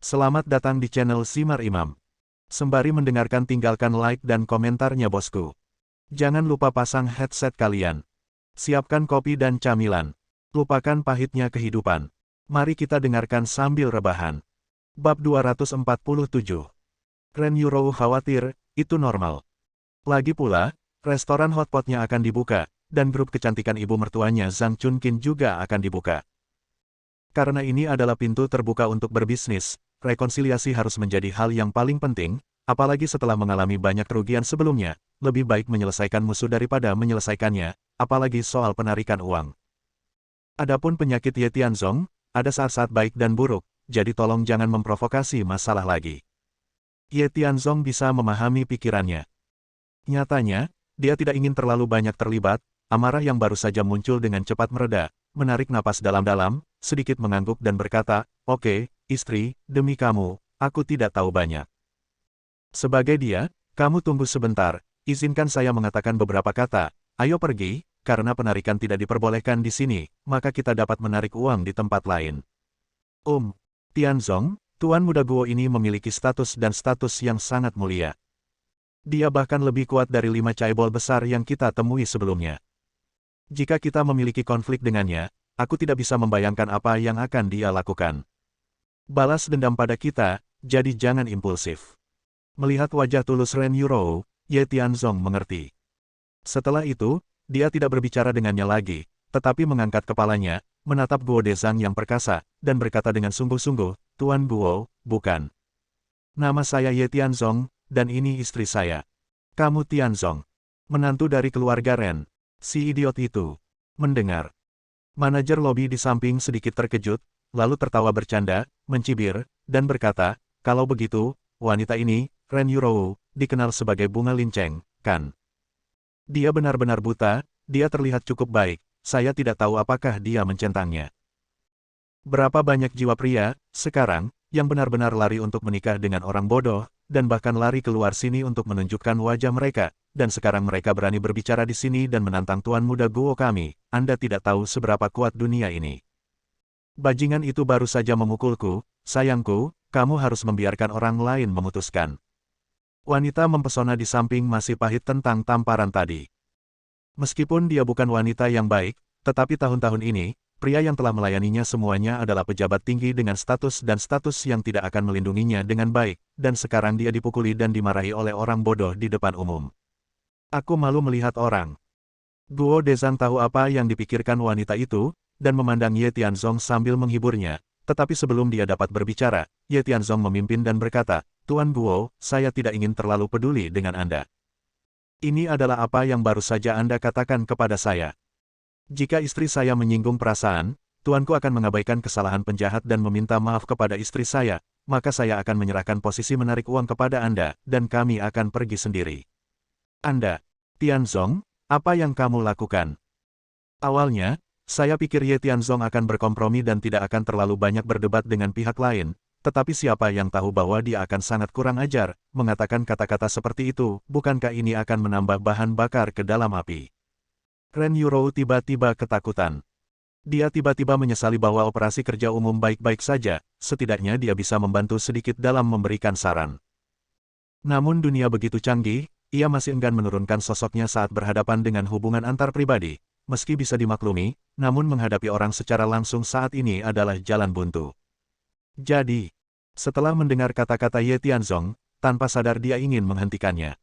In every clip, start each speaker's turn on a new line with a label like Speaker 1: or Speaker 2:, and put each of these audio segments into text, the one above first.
Speaker 1: Selamat datang di channel Simar Imam. Sembari mendengarkan tinggalkan like dan komentarnya bosku. Jangan lupa pasang headset kalian. Siapkan kopi dan camilan. Lupakan pahitnya kehidupan. Mari kita dengarkan sambil rebahan. Bab 247. Ren Yurou khawatir, itu normal. Lagi pula, restoran hotpotnya akan dibuka, dan grup kecantikan ibu mertuanya Zhang Chunqin juga akan dibuka. Karena ini adalah pintu terbuka untuk berbisnis, rekonsiliasi harus menjadi hal yang paling penting, apalagi setelah mengalami banyak kerugian sebelumnya, lebih baik menyelesaikan musuh daripada menyelesaikannya, apalagi soal penarikan uang. Adapun penyakit Ye Tianzong, ada saat-saat baik dan buruk, jadi tolong jangan memprovokasi masalah lagi. Ye Tianzong bisa memahami pikirannya. Nyatanya, dia tidak ingin terlalu banyak terlibat, amarah yang baru saja muncul dengan cepat mereda, menarik napas dalam-dalam, sedikit mengangguk dan berkata, "Oke, istri, demi kamu, aku tidak tahu banyak." Sebagai dia, kamu tunggu sebentar, izinkan saya mengatakan beberapa kata, ayo pergi, karena penarikan tidak diperbolehkan di sini, maka kita dapat menarik uang di tempat lain. Tianzong, Tuan Muda Guo ini memiliki status dan status yang sangat mulia. Dia bahkan lebih kuat dari 5 caibol besar yang kita temui sebelumnya. Jika kita memiliki konflik dengannya, aku tidak bisa membayangkan apa yang akan dia lakukan. Balas dendam pada kita, jadi jangan impulsif. Melihat wajah tulus Ren Yurou, Ye Tianzong mengerti. Setelah itu, dia tidak berbicara dengannya lagi, tetapi mengangkat kepalanya, menatap Guo Dezhang yang perkasa, dan berkata dengan sungguh-sungguh, "Tuan Guo, bukan. Nama saya Ye Tianzong, dan ini istri saya. Kamu Tianzong, menantu dari keluarga Ren." Si idiot itu mendengar. Manajer lobi di samping sedikit terkejut, lalu tertawa bercanda, mencibir, dan berkata, "Kalau begitu, wanita ini, Ren Yurou, dikenal sebagai bunga linceng, kan? Dia benar-benar buta, dia terlihat cukup baik, saya tidak tahu apakah dia mencentangnya. Berapa banyak jiwa pria, sekarang, yang benar-benar lari untuk menikah dengan orang bodoh, dan bahkan lari keluar sini untuk menunjukkan wajah mereka, dan sekarang mereka berani berbicara di sini dan menantang Tuan Muda Guo kami, Anda tidak tahu seberapa kuat dunia ini. Bajingan itu baru saja memukulku, sayangku, kamu harus membiarkan orang lain memutuskan." Wanita mempesona di samping masih pahit tentang tamparan tadi. Meskipun dia bukan wanita yang baik, tetapi tahun-tahun ini, pria yang telah melayaninya semuanya adalah pejabat tinggi dengan status dan status yang tidak akan melindunginya dengan baik, dan sekarang dia dipukuli dan dimarahi oleh orang bodoh di depan umum. Aku malu melihat orang. Guo Dezhang tahu apa yang dipikirkan wanita itu, dan memandang Ye Tianzong sambil menghiburnya, tetapi sebelum dia dapat berbicara, Ye Tianzong memimpin dan berkata, "Tuan Guo, saya tidak ingin terlalu peduli dengan Anda. Ini adalah apa yang baru saja Anda katakan kepada saya. Jika istri saya menyinggung perasaan, tuanku akan mengabaikan kesalahan penjahat dan meminta maaf kepada istri saya, maka saya akan menyerahkan posisi menarik uang kepada Anda, dan kami akan pergi sendiri." "Anda, Tianzong, apa yang kamu lakukan?" Awalnya, saya pikir Ye Tianzong akan berkompromi dan tidak akan terlalu banyak berdebat dengan pihak lain, tetapi siapa yang tahu bahwa dia akan sangat kurang ajar, mengatakan kata-kata seperti itu, bukankah ini akan menambah bahan bakar ke dalam api? Ren Yurou tiba-tiba ketakutan. Dia tiba-tiba menyesali bahwa operasi kerja umum baik-baik saja, setidaknya dia bisa membantu sedikit dalam memberikan saran. Namun dunia begitu canggih, ia masih enggan menurunkan sosoknya saat berhadapan dengan hubungan antar pribadi. Meski bisa dimaklumi, namun menghadapi orang secara langsung saat ini adalah jalan buntu. Jadi, setelah mendengar kata-kata Ye Tianzong, tanpa sadar dia ingin menghentikannya.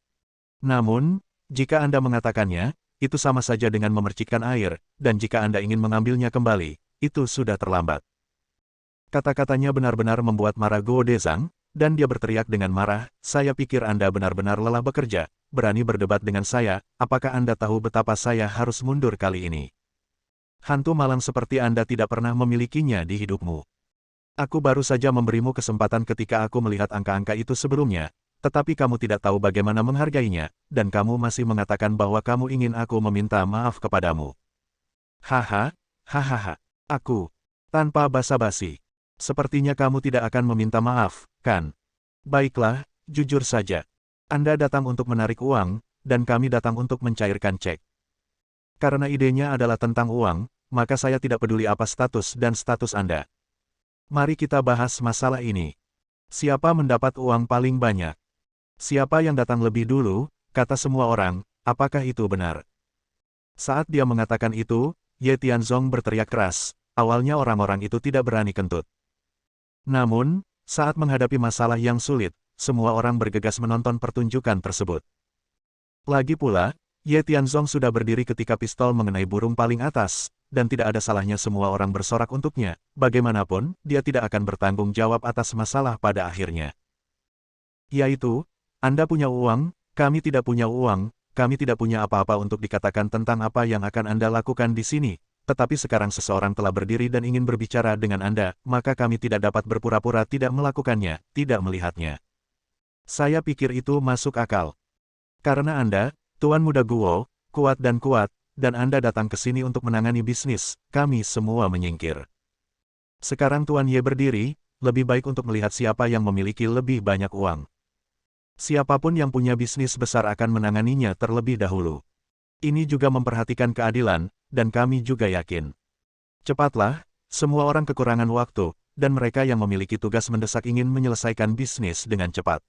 Speaker 1: Namun, jika Anda mengatakannya, itu sama saja dengan memercikkan air, dan jika Anda ingin mengambilnya kembali, itu sudah terlambat. Kata-katanya benar-benar membuat marah Guo Dezhang, dan dia berteriak dengan marah, "Saya pikir Anda benar-benar lelah bekerja, berani berdebat dengan saya, apakah Anda tahu betapa saya harus mundur kali ini? Hantu malang seperti Anda tidak pernah memilikinya di hidupmu. Aku baru saja memberimu kesempatan ketika aku melihat angka-angka itu sebelumnya, tetapi kamu tidak tahu bagaimana menghargainya, dan kamu masih mengatakan bahwa kamu ingin aku meminta maaf kepadamu. Haha, hahaha, aku, tanpa basa-basi. Sepertinya kamu tidak akan meminta maaf, kan? Baiklah, jujur saja. Anda datang untuk menarik uang, dan kami datang untuk mencairkan cek. Karena idenya adalah tentang uang, maka saya tidak peduli apa status dan status Anda. Mari kita bahas masalah ini. Siapa mendapat uang paling banyak? Siapa yang datang lebih dulu, kata semua orang, apakah itu benar? Saat dia mengatakan itu, Ye Tianzong berteriak keras. Awalnya orang-orang itu tidak berani kentut. Namun, saat menghadapi masalah yang sulit, semua orang bergegas menonton pertunjukan tersebut. Lagi pula, Ye Tianzong sudah berdiri ketika pistol mengenai burung paling atas, dan tidak ada salahnya semua orang bersorak untuknya. Bagaimanapun, dia tidak akan bertanggung jawab atas masalah pada akhirnya. Yaitu, Anda punya uang, kami tidak punya uang, kami tidak punya apa-apa untuk dikatakan tentang apa yang akan Anda lakukan di sini. Tetapi sekarang seseorang telah berdiri dan ingin berbicara dengan Anda, maka kami tidak dapat berpura-pura tidak melakukannya, tidak melihatnya. Saya pikir itu masuk akal. Karena Anda, Tuan Muda Guo, kuat, dan Anda datang ke sini untuk menangani bisnis, kami semua menyingkir. Sekarang Tuan Ye berdiri, lebih baik untuk melihat siapa yang memiliki lebih banyak uang. Siapapun yang punya bisnis besar akan menanganinya terlebih dahulu. Ini juga memperhatikan keadilan, dan kami juga yakin. Cepatlah, semua orang kekurangan waktu, dan mereka yang memiliki tugas mendesak ingin menyelesaikan bisnis dengan cepat.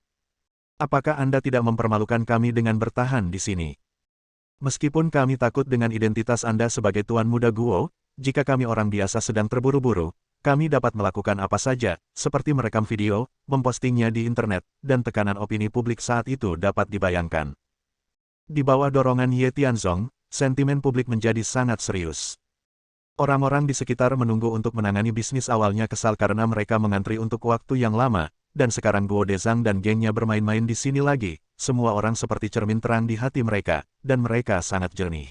Speaker 1: Apakah Anda tidak mempermalukan kami dengan bertahan di sini? Meskipun kami takut dengan identitas Anda sebagai Tuan Muda Guo, jika kami orang biasa sedang terburu-buru, kami dapat melakukan apa saja, seperti merekam video, mempostingnya di internet, dan tekanan opini publik saat itu dapat dibayangkan. Di bawah dorongan Ye Tianzong, sentimen publik menjadi sangat serius. Orang-orang di sekitar menunggu untuk menangani bisnis awalnya kesal karena mereka mengantri untuk waktu yang lama, dan sekarang Guo Dezang dan gengnya bermain-main di sini lagi, semua orang seperti cermin terang di hati mereka, dan mereka sangat jernih.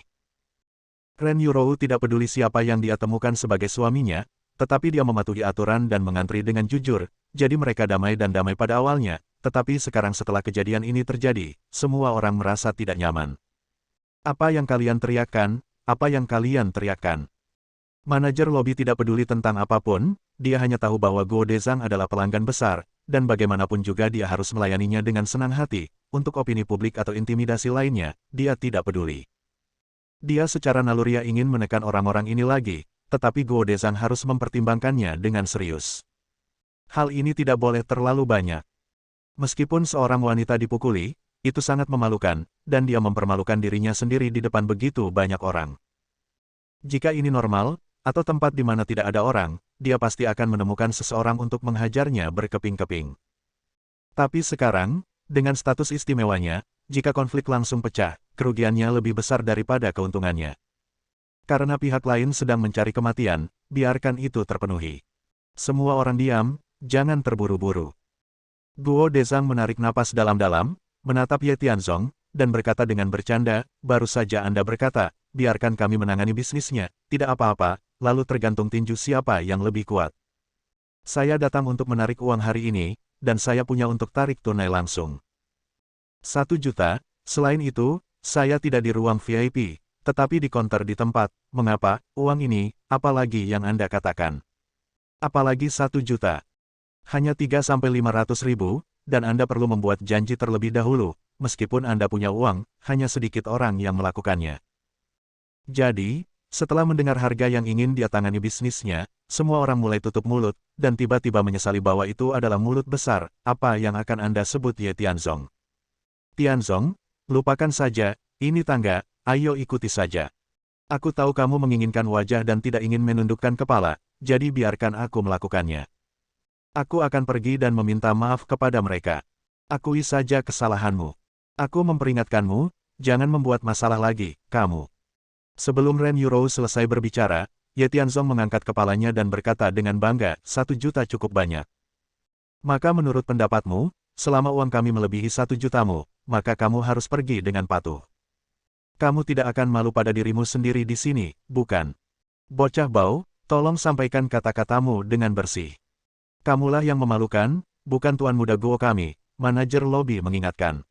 Speaker 1: Ren Yurou tidak peduli siapa yang dia temukan sebagai suaminya, tetapi dia mematuhi aturan dan mengantri dengan jujur, jadi mereka damai dan damai pada awalnya, tetapi sekarang setelah kejadian ini terjadi, semua orang merasa tidak nyaman. Apa yang kalian teriakkan? Apa yang kalian teriakkan? Manajer lobi tidak peduli tentang apapun, dia hanya tahu bahwa Guo Dezang adalah pelanggan besar, dan bagaimanapun juga dia harus melayaninya dengan senang hati, untuk opini publik atau intimidasi lainnya, dia tidak peduli. Dia secara naluriah ingin menekan orang-orang ini lagi, tetapi Guo Dezang harus mempertimbangkannya dengan serius. Hal ini tidak boleh terlalu banyak. Meskipun seorang wanita dipukuli, itu sangat memalukan, dan dia mempermalukan dirinya sendiri di depan begitu banyak orang. Jika ini normal, atau tempat di mana tidak ada orang, dia pasti akan menemukan seseorang untuk menghajarnya berkeping-keping. Tapi sekarang, dengan status istimewanya, jika konflik langsung pecah, kerugiannya lebih besar daripada keuntungannya. Karena pihak lain sedang mencari kematian, biarkan itu terpenuhi. Semua orang diam, jangan terburu-buru. Guo Dezang menarik napas dalam-dalam, menatap Ye Tianzong, dan berkata dengan bercanda, baru saja Anda berkata, biarkan kami menangani bisnisnya, tidak apa-apa, lalu tergantung tinju siapa yang lebih kuat. Saya datang untuk menarik uang hari ini, dan saya punya untuk tarik tunai langsung. 1 juta, selain itu, saya tidak di ruang VIP. Tetapi di konter di tempat, mengapa, uang ini, apalagi yang Anda katakan? Apalagi 1 juta. Hanya 3-500 ribu, dan Anda perlu membuat janji terlebih dahulu, meskipun Anda punya uang, hanya sedikit orang yang melakukannya. Jadi, setelah mendengar harga yang ingin dia tangani bisnisnya, semua orang mulai tutup mulut, dan tiba-tiba menyesali bahwa itu adalah mulut besar, apa yang akan Anda sebut Ye Tianzong? Tianzong, lupakan saja, ini tangga. Ayo ikuti saja. Aku tahu kamu menginginkan wajah dan tidak ingin menundukkan kepala, jadi biarkan aku melakukannya. Aku akan pergi dan meminta maaf kepada mereka. Akui saja kesalahanmu. Aku memperingatkanmu, jangan membuat masalah lagi, kamu. Sebelum Ren Yurou selesai berbicara, Ye Tianzong mengangkat kepalanya dan berkata dengan bangga, 1 juta cukup banyak. Maka menurut pendapatmu, selama uang kami melebihi 1 jutamu, maka kamu harus pergi dengan patuh. Kamu tidak akan malu pada dirimu sendiri di sini, bukan? Bocah bau, tolong sampaikan kata-katamu dengan bersih. Kamulah yang memalukan, bukan Tuan Muda Guo kami, manajer lobi mengingatkan.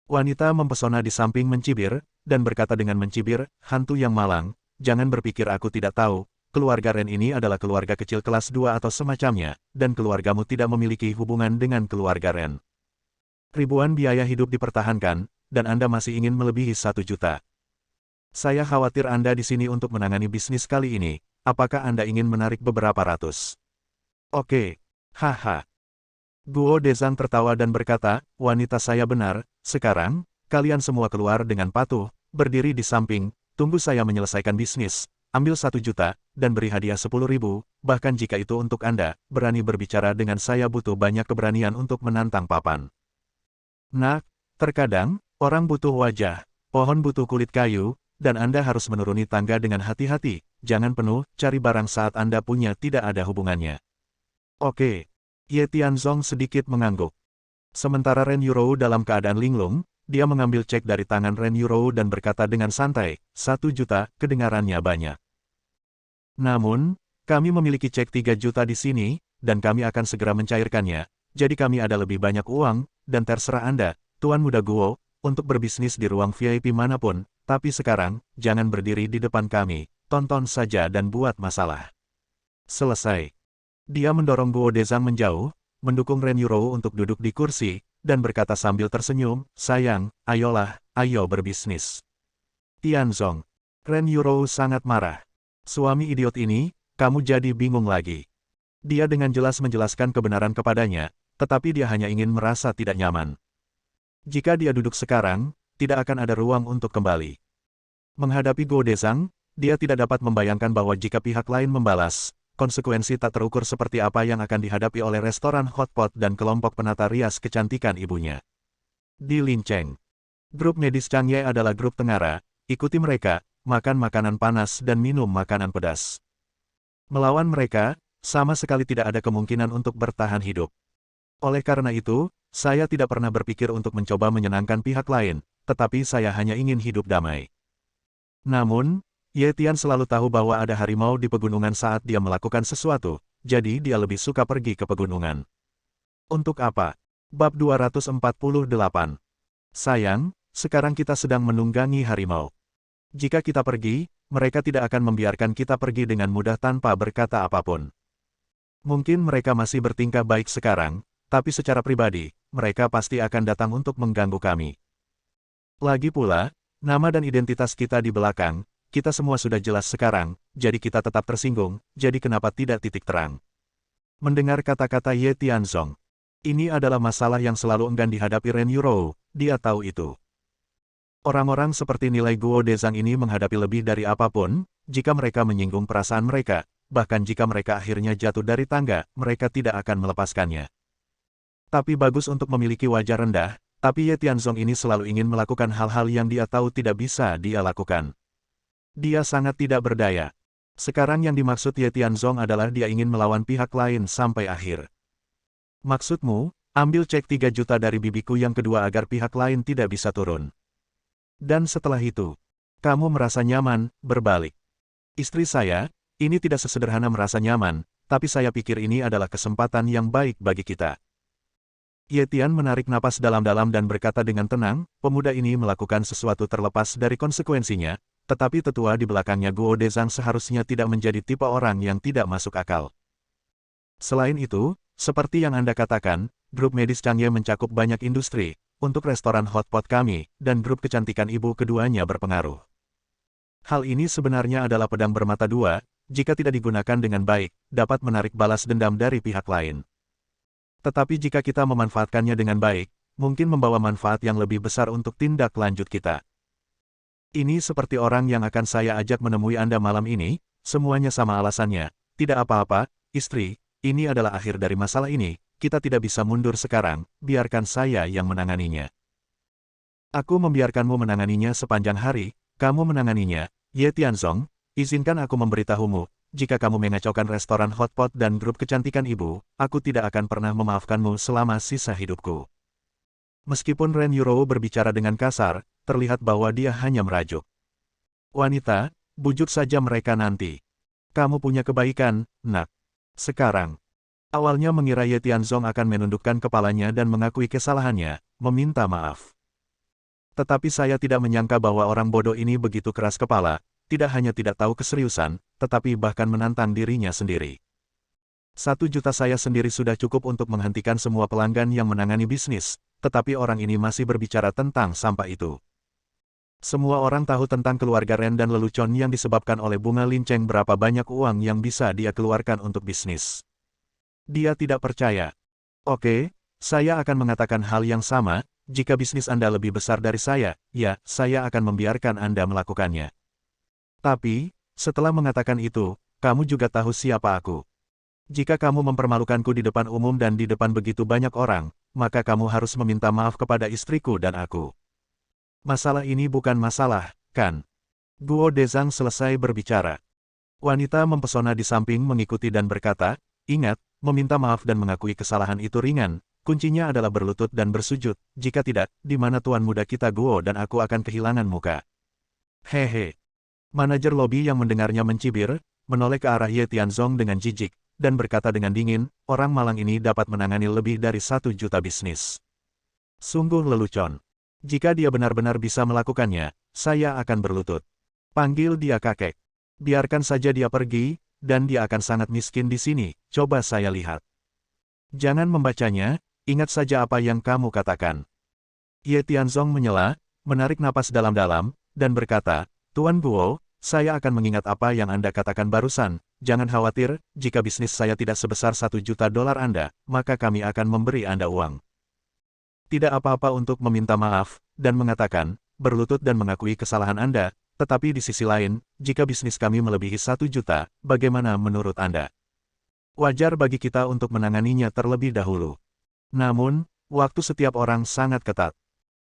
Speaker 1: Wanita mempesona di samping mencibir, dan berkata dengan mencibir, hantu yang malang, jangan berpikir aku tidak tahu, keluarga Ren ini adalah keluarga kecil kelas 2 atau semacamnya, dan keluargamu tidak memiliki hubungan dengan keluarga Ren. Ribuan biaya hidup dipertahankan, dan Anda masih ingin melebihi 1 juta. Saya khawatir Anda di sini untuk menangani bisnis kali ini, apakah Anda ingin menarik beberapa ratus? Oke, haha. Guo Dezang tertawa dan berkata, wanita saya benar, sekarang, kalian semua keluar dengan patuh, berdiri di samping, tunggu saya menyelesaikan bisnis, ambil 1 juta, dan beri hadiah 10.000, bahkan jika itu untuk Anda, berani berbicara dengan saya butuh banyak keberanian untuk menantang papan. Nah, terkadang, orang butuh wajah, pohon butuh kulit kayu, dan Anda harus menuruni tangga dengan hati-hati, jangan penuh, cari barang saat Anda punya tidak ada hubungannya. Oke. Ye Tianzong sedikit mengangguk. Sementara Ren Yurou dalam keadaan linglung, dia mengambil cek dari tangan Ren Yurou dan berkata dengan santai, 1 juta, kedengarannya banyak. Namun, kami memiliki cek 3 juta di sini, dan kami akan segera mencairkannya, jadi kami ada lebih banyak uang, dan terserah Anda, Tuan Muda Guo, untuk berbisnis di ruang VIP manapun, tapi sekarang, jangan berdiri di depan kami, tonton saja dan buat masalah. Selesai. Dia mendorong Guo Dezang menjauh, mendukung Ren Yurou untuk duduk di kursi, dan berkata sambil tersenyum, sayang, ayolah, ayo berbisnis. Tianzong. Ren Yurou sangat marah. Suami idiot ini, kamu jadi bingung lagi. Dia dengan jelas menjelaskan kebenaran kepadanya, tetapi dia hanya ingin merasa tidak nyaman. Jika dia duduk sekarang, tidak akan ada ruang untuk kembali. Menghadapi Guo Dezang, dia tidak dapat membayangkan bahwa jika pihak lain membalas, konsekuensi tak terukur seperti apa yang akan dihadapi oleh restoran hotpot dan kelompok penata rias kecantikan ibunya. Di Lincheng, grup medis Changye adalah grup tengara, ikuti mereka, makan makanan panas dan minum makanan pedas. Melawan mereka, sama sekali tidak ada kemungkinan untuk bertahan hidup. Oleh karena itu, saya tidak pernah berpikir untuk mencoba menyenangkan pihak lain, tetapi saya hanya ingin hidup damai. Namun, Ye Tian selalu tahu bahwa ada harimau di pegunungan saat dia melakukan sesuatu, jadi dia lebih suka pergi ke pegunungan. Untuk apa? Bab 248. Sayang, sekarang kita sedang menunggangi harimau. Jika kita pergi, mereka tidak akan membiarkan kita pergi dengan mudah tanpa berkata apapun. Mungkin mereka masih bertingkah baik sekarang, tapi secara pribadi, mereka pasti akan datang untuk mengganggu kami. Lagi pula, nama dan identitas kita di belakang, kita semua sudah jelas sekarang, jadi kita tetap tersinggung, jadi kenapa tidak titik terang. Mendengar kata-kata Ye Tianzong, ini adalah masalah yang selalu enggan dihadapi Ren Yurou, dia tahu itu. Orang-orang seperti nilai Guo Dezang ini menghadapi lebih dari apapun, jika mereka menyinggung perasaan mereka, bahkan jika mereka akhirnya jatuh dari tangga, mereka tidak akan melepaskannya. Tapi bagus untuk memiliki wajah rendah, tapi Ye Tianzong ini selalu ingin melakukan hal-hal yang dia tahu tidak bisa dia lakukan. Dia sangat tidak berdaya. Sekarang yang dimaksud Ye Tianzong adalah dia ingin melawan pihak lain sampai akhir. Maksudmu, ambil cek 3 juta dari bibiku yang kedua agar pihak lain tidak bisa turun. Dan setelah itu, kamu merasa nyaman, berbalik. Istri saya, ini tidak sesederhana merasa nyaman, tapi saya pikir ini adalah kesempatan yang baik bagi kita. Ye Tian menarik napas dalam-dalam dan berkata dengan tenang, pemuda ini melakukan sesuatu terlepas dari konsekuensinya, tetapi tetua di belakangnya Guo Dezang seharusnya tidak menjadi tipe orang yang tidak masuk akal. Selain itu, seperti yang Anda katakan, grup medis Changye mencakup banyak industri, untuk restoran hotpot kami, dan grup kecantikan ibu keduanya berpengaruh. Hal ini sebenarnya adalah pedang bermata dua, jika tidak digunakan dengan baik, dapat menarik balas dendam dari pihak lain. Tetapi jika kita memanfaatkannya dengan baik, mungkin membawa manfaat yang lebih besar untuk tindak lanjut kita. Ini seperti orang yang akan saya ajak menemui Anda malam ini, semuanya sama alasannya, tidak apa-apa, istri, ini adalah akhir dari masalah ini, kita tidak bisa mundur sekarang, biarkan saya yang menanganinya. Aku membiarkanmu menanganinya sepanjang hari, kamu menanganinya, Ye Tianzong, izinkan aku memberitahumu, jika kamu mengacaukan restoran hotpot dan grup kecantikan ibu, aku tidak akan pernah memaafkanmu selama sisa hidupku. Meskipun Ren Yurou berbicara dengan kasar, terlihat bahwa dia hanya merajuk. Wanita, bujuk saja mereka nanti. Kamu punya kebaikan, nak. Sekarang. Awalnya mengira Ye Tianzong akan menundukkan kepalanya dan mengakui kesalahannya, meminta maaf. Tetapi saya tidak menyangka bahwa orang bodoh ini begitu keras kepala, tidak hanya tidak tahu keseriusan, tetapi bahkan menantang dirinya sendiri. 1 juta saya sendiri sudah cukup untuk menghentikan semua pelanggan yang menangani bisnis, tetapi orang ini masih berbicara tentang sampah itu. Semua orang tahu tentang keluarga Ren dan lelucon yang disebabkan oleh bunga linceng berapa banyak uang yang bisa dia keluarkan untuk bisnis. Dia tidak percaya. Oke, Saya akan mengatakan hal yang sama, jika bisnis Anda lebih besar dari saya, ya, saya akan membiarkan Anda melakukannya. Tapi, setelah mengatakan itu, kamu juga tahu siapa aku. Jika kamu mempermalukanku di depan umum dan di depan begitu banyak orang, maka kamu harus meminta maaf kepada istriku dan aku. Masalah ini bukan masalah, kan? Guo Dezang selesai berbicara. Wanita mempesona di samping mengikuti dan berkata, ingat, meminta maaf dan mengakui kesalahan itu ringan, kuncinya adalah berlutut dan bersujud, jika tidak, di mana tuan muda kita Guo dan aku akan kehilangan muka. Hehe. Manajer lobi yang mendengarnya mencibir, menoleh ke arah Ye Tianzong dengan jijik, dan berkata dengan dingin, orang malang ini dapat menangani lebih dari 1 juta bisnis. Sungguh lelucon. Jika dia benar-benar bisa melakukannya, saya akan berlutut. Panggil dia kakek. Biarkan saja dia pergi, dan dia akan sangat miskin di sini, coba saya lihat. Jangan membacanya, ingat saja apa yang kamu katakan. Ye Tianzong menyela, menarik napas dalam-dalam, dan berkata, Tuan Guo, saya akan mengingat apa yang Anda katakan barusan, jangan khawatir, jika bisnis saya tidak sebesar 1 juta dolar Anda, maka kami akan memberi Anda uang. Tidak apa-apa untuk meminta maaf, dan mengatakan, berlutut dan mengakui kesalahan Anda, tetapi di sisi lain, jika bisnis kami melebihi 1 juta, bagaimana menurut Anda? Wajar bagi kita untuk menanganinya terlebih dahulu. Namun, waktu setiap orang sangat ketat.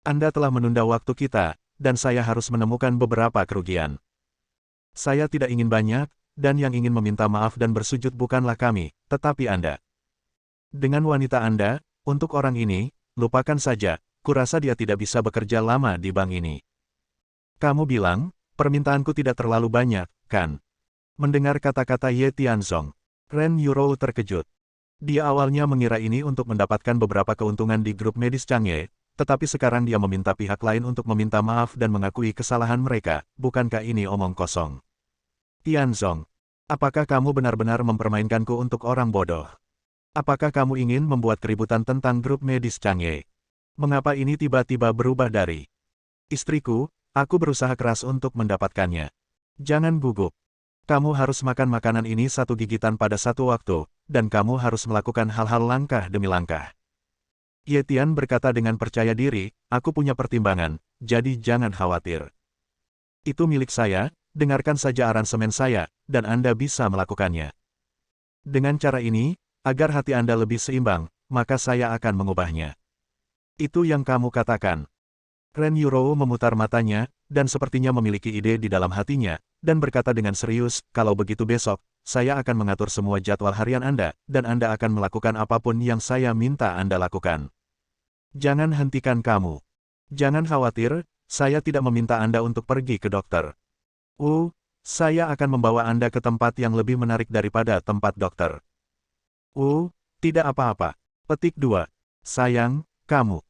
Speaker 1: Anda telah menunda waktu kita, dan saya harus menemukan beberapa kerugian. Saya tidak ingin banyak, dan yang ingin meminta maaf dan bersujud bukanlah kami, tetapi Anda. Dengan wanita Anda, untuk orang ini, lupakan saja, kurasa dia tidak bisa bekerja lama di bank ini. Kamu bilang, permintaanku tidak terlalu banyak, kan? Mendengar kata-kata Ye Tianzong, Ren Yurou terkejut. Dia awalnya mengira ini untuk mendapatkan beberapa keuntungan di grup medis Changye, tetapi sekarang dia meminta pihak lain untuk meminta maaf dan mengakui kesalahan mereka, bukankah ini omong kosong? Tianzong, apakah kamu benar-benar mempermainkanku untuk orang bodoh? Apakah kamu ingin membuat keributan tentang grup medis Changye? Mengapa ini tiba-tiba berubah dari istriku? Aku berusaha keras untuk mendapatkannya. Jangan gugup. Kamu harus makan makanan ini 1 gigitan pada 1 waktu, dan kamu harus melakukan hal-hal langkah demi langkah. Ye Tian berkata dengan percaya diri, aku punya pertimbangan, jadi jangan khawatir. Itu milik saya, dengarkan saja aransemen saya, dan Anda bisa melakukannya. Dengan cara ini, agar hati Anda lebih seimbang, maka saya akan mengubahnya. Itu yang kamu katakan. Ren Yurou memutar matanya, dan sepertinya memiliki ide di dalam hatinya, dan berkata dengan serius, kalau begitu besok, saya akan mengatur semua jadwal harian Anda, dan Anda akan melakukan apapun yang saya minta Anda lakukan. Jangan hentikan kamu. Jangan khawatir, saya tidak meminta Anda untuk pergi ke dokter. Saya akan membawa Anda ke tempat yang lebih menarik daripada tempat dokter. Tidak apa-apa. Petik 2. Sayang, kamu.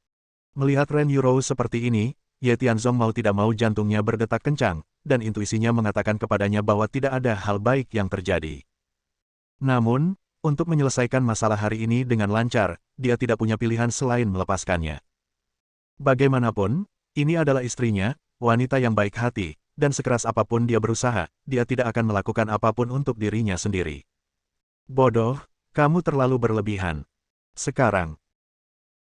Speaker 1: Melihat Ren Yurou seperti ini, Ye Tianzong mau tidak mau jantungnya berdetak kencang, dan intuisinya mengatakan kepadanya bahwa tidak ada hal baik yang terjadi. Namun, untuk menyelesaikan masalah hari ini dengan lancar, dia tidak punya pilihan selain melepaskannya. Bagaimanapun, ini adalah istrinya, wanita yang baik hati, dan sekeras apapun dia berusaha, dia tidak akan melakukan apapun untuk dirinya sendiri. Bodoh, kamu terlalu berlebihan. Sekarang.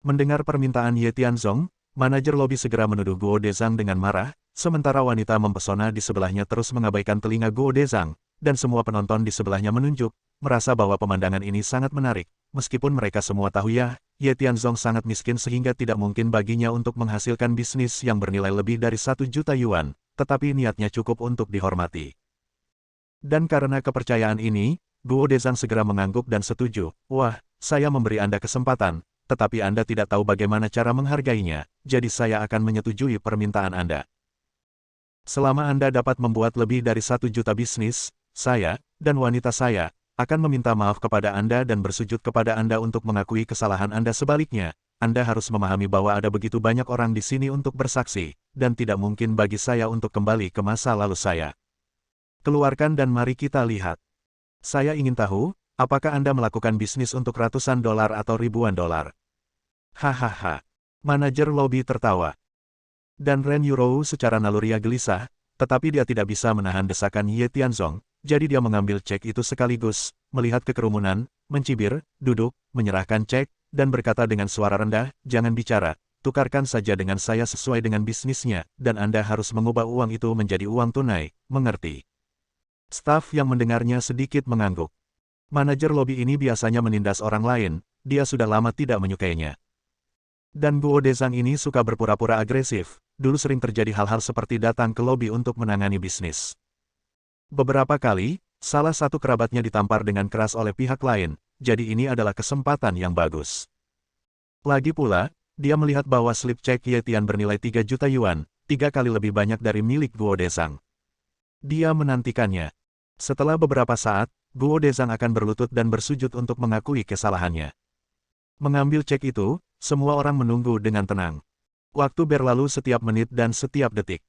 Speaker 1: Mendengar permintaan Ye Tianzong, manajer lobi segera menuduh Guo Dezang dengan marah, sementara wanita mempesona di sebelahnya terus mengabaikan telinga Guo Dezang, dan semua penonton di sebelahnya menunjuk, merasa bahwa pemandangan ini sangat menarik, meskipun mereka semua tahu ya, Ye Tianzong sangat miskin sehingga tidak mungkin baginya untuk menghasilkan bisnis yang bernilai lebih dari 1 juta yuan, tetapi niatnya cukup untuk dihormati. Dan karena kepercayaan ini, Guo Dezang segera mengangguk dan setuju, wah, saya memberi Anda kesempatan, tetapi Anda tidak tahu bagaimana cara menghargainya, jadi saya akan menyetujui permintaan Anda. Selama Anda dapat membuat lebih dari 1 juta bisnis, saya, dan wanita saya, akan meminta maaf kepada Anda dan bersujud kepada Anda untuk mengakui kesalahan Anda. Sebaliknya, Anda harus memahami bahwa ada begitu banyak orang di sini untuk bersaksi, dan tidak mungkin bagi saya untuk kembali ke masa lalu saya. Keluarkan dan mari kita lihat. Saya ingin tahu, apakah Anda melakukan bisnis untuk ratusan dolar atau ribuan dolar? Hahaha. Manajer lobi tertawa. Dan Ren Yurou secara naluriah gelisah, tetapi dia tidak bisa menahan desakan Ye Tianzong, jadi dia mengambil cek itu sekaligus, melihat ke kerumunan, mencibir, duduk, menyerahkan cek, dan berkata dengan suara rendah, "Jangan bicara, tukarkan saja dengan saya sesuai dengan bisnisnya, dan Anda harus mengubah uang itu menjadi uang tunai, mengerti?" Staf yang mendengarnya sedikit mengangguk. Manajer lobi ini biasanya menindas orang lain, dia sudah lama tidak menyukainya. Dan Guo Dezang ini suka berpura-pura agresif, dulu sering terjadi hal-hal seperti datang ke lobi untuk menangani bisnis. Beberapa kali, salah satu kerabatnya ditampar dengan keras oleh pihak lain, jadi ini adalah kesempatan yang bagus. Lagi pula, dia melihat bahwa slip cek Ye Tian bernilai 3 juta yuan, 3 kali lebih banyak dari milik Guo Dezang. Dia menantikannya. Setelah beberapa saat, Guo Dezang akan berlutut dan bersujud untuk mengakui kesalahannya. Mengambil cek itu, semua orang menunggu dengan tenang. Waktu berlalu setiap menit dan setiap detik.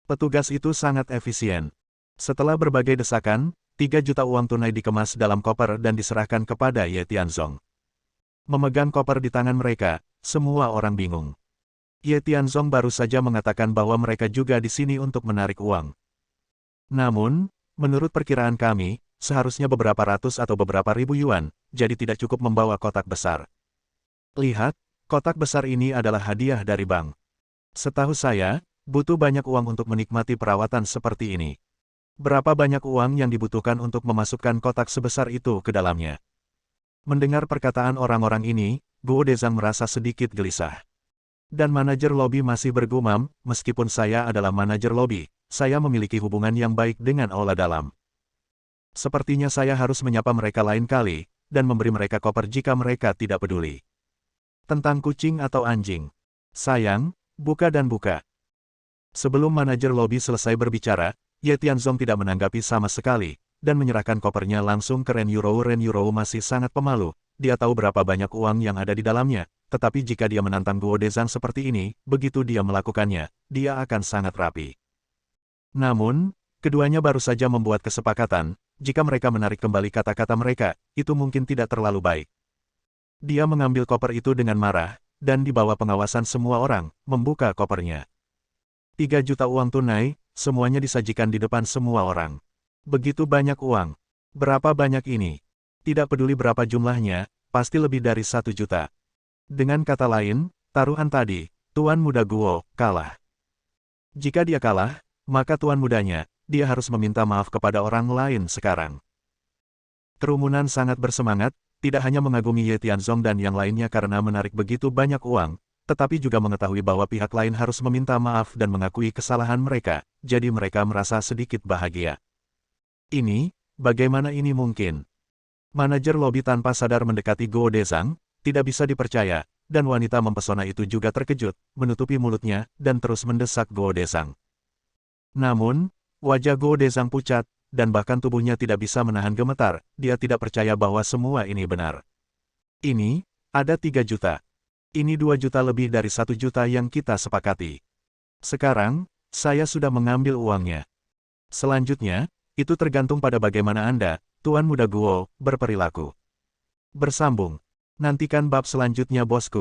Speaker 1: Petugas itu sangat efisien. Setelah berbagai desakan, 3 juta uang tunai dikemas dalam koper dan diserahkan kepada Ye Tianzong. Memegang koper di tangan mereka, semua orang bingung. Ye Tianzong baru saja mengatakan bahwa mereka juga di sini untuk menarik uang. Namun, menurut perkiraan kami, seharusnya beberapa ratus atau beberapa ribu yuan, jadi tidak cukup membawa kotak besar. Lihat, kotak besar ini adalah hadiah dari bank. Setahu saya, butuh banyak uang untuk menikmati perawatan seperti ini. Berapa banyak uang yang dibutuhkan untuk memasukkan kotak sebesar itu ke dalamnya? Mendengar perkataan orang-orang ini, Guo Dezang merasa sedikit gelisah. Dan manajer lobi masih bergumam, meskipun saya adalah manajer lobi, saya memiliki hubungan yang baik dengan aula dalam. Sepertinya saya harus menyapa mereka lain kali, dan memberi mereka koper jika mereka tidak peduli. Tentang kucing atau anjing. Sayang, buka dan buka. Sebelum manajer lobi selesai berbicara, Ye Tianzong tidak menanggapi sama sekali, dan menyerahkan kopernya langsung ke Ren Yurou. Ren Yurou masih sangat pemalu, dia tahu berapa banyak uang yang ada di dalamnya, tetapi jika dia menantang Guo Dezang seperti ini, begitu dia melakukannya, dia akan sangat rapi. Namun, keduanya baru saja membuat kesepakatan, jika mereka menarik kembali kata-kata mereka, itu mungkin tidak terlalu baik. Dia mengambil koper itu dengan marah, dan di bawah pengawasan semua orang, membuka kopernya. 3 juta uang tunai, semuanya disajikan di depan semua orang. Begitu banyak uang. Berapa banyak ini? Tidak peduli berapa jumlahnya, pasti lebih dari 1 juta. Dengan kata lain, taruhan tadi, Tuan Muda Guo, kalah. Jika dia kalah, maka Tuan Mudanya, dia harus meminta maaf kepada orang lain sekarang. Kerumunan sangat bersemangat, tidak hanya mengagumi Ye Tianzong dan yang lainnya karena menarik begitu banyak uang, tetapi juga mengetahui bahwa pihak lain harus meminta maaf dan mengakui kesalahan mereka, jadi mereka merasa sedikit bahagia. Ini, bagaimana ini mungkin? Manajer lobi tanpa sadar mendekati Guo Dezang, tidak bisa dipercaya, dan wanita mempesona itu juga terkejut, menutupi mulutnya, dan terus mendesak Guo Dezang. Namun, wajah Guo Dezang pucat, dan bahkan tubuhnya tidak bisa menahan gemetar, dia tidak percaya bahwa semua ini benar. Ini, ada 3 juta. Ini 2 juta lebih dari 1 juta yang kita sepakati. Sekarang, saya sudah mengambil uangnya. Selanjutnya, itu tergantung pada bagaimana Anda, Tuan Muda Guo, berperilaku. Bersambung. Nantikan bab selanjutnya bosku.